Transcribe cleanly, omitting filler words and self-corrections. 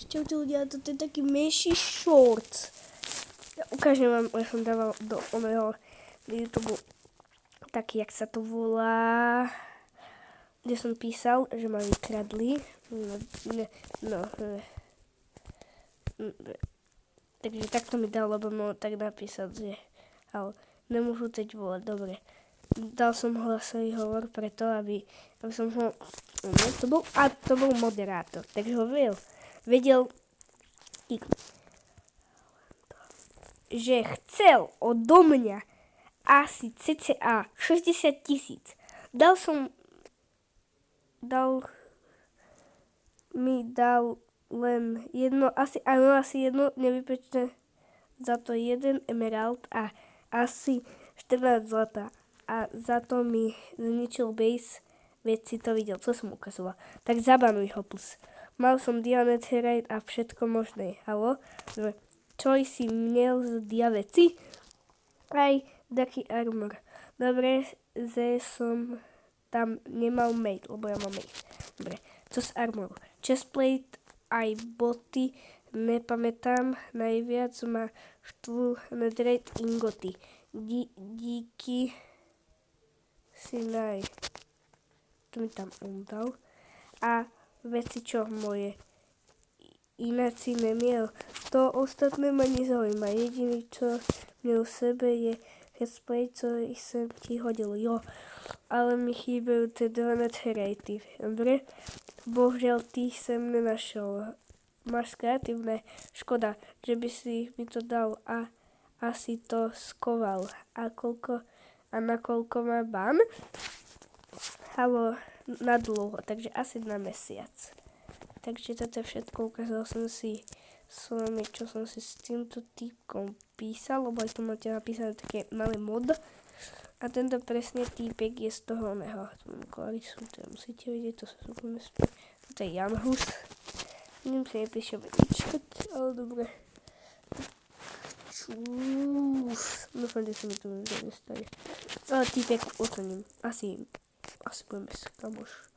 Čaute ľudia, toto je taký menší short. Ja ukážem vám, ja som dával do YouTube taký, jak sa to volá, kde som písal, že ma vykradli. Takže takto mi dal, lebo mohol tak napísať, že ale nemôžu teď volať, dobre. Dal som hlasový hovor preto, aby som ho... to bol moderátor, takže ho vedel že chcel odo mňa asi cca 60 000. Dal len jedno, asi jedno nevypečné za to jeden emerald a asi 14 zlata. A za to mi zničil base, veď si to videl, co som ukazoval. Tak zabanuj ho plus. Mal som diamantherite a všetko možné. Halo? Čo si měl z diaveci? Aj taký armor. Dobre, že som tam nemal mate, lebo ja mám mate. Dobre, co z armoru? Chestplate, aj boty, nepamätám. Najviac ma štvú netherite ingoty. Díky si to mi tam dal. A veci čo moje. Ináč si nemiel. To ostatné ma nezaujíma. Jediný, čo měl v sebe, je chestplate, co som ti hodil. Jo, ale mi chýbajú tie 2 netherity. Dobre? Bohužiaľ, ty som nenašel. Máš kreatívne? Škoda, že by si mi to dal a asi to skoval. A na koľko má ban? Halo, na dlho, takže asi na mesiac. Takže toto je všetko, ukázal som si s vami, čo som si s týmto týpkom písal, lebo aj tu máte napísané také malé mod. A tento presne týpek je z toho oného. Klarisu, to musíte vidieť, to sa úplne spí. Toto je Jan Hus. Ním si nepíše vyčkať, ale dobre. Čus. Dúfam, že sa mi to nestane. Ale týpek ocením. Asi budeme s kamoš.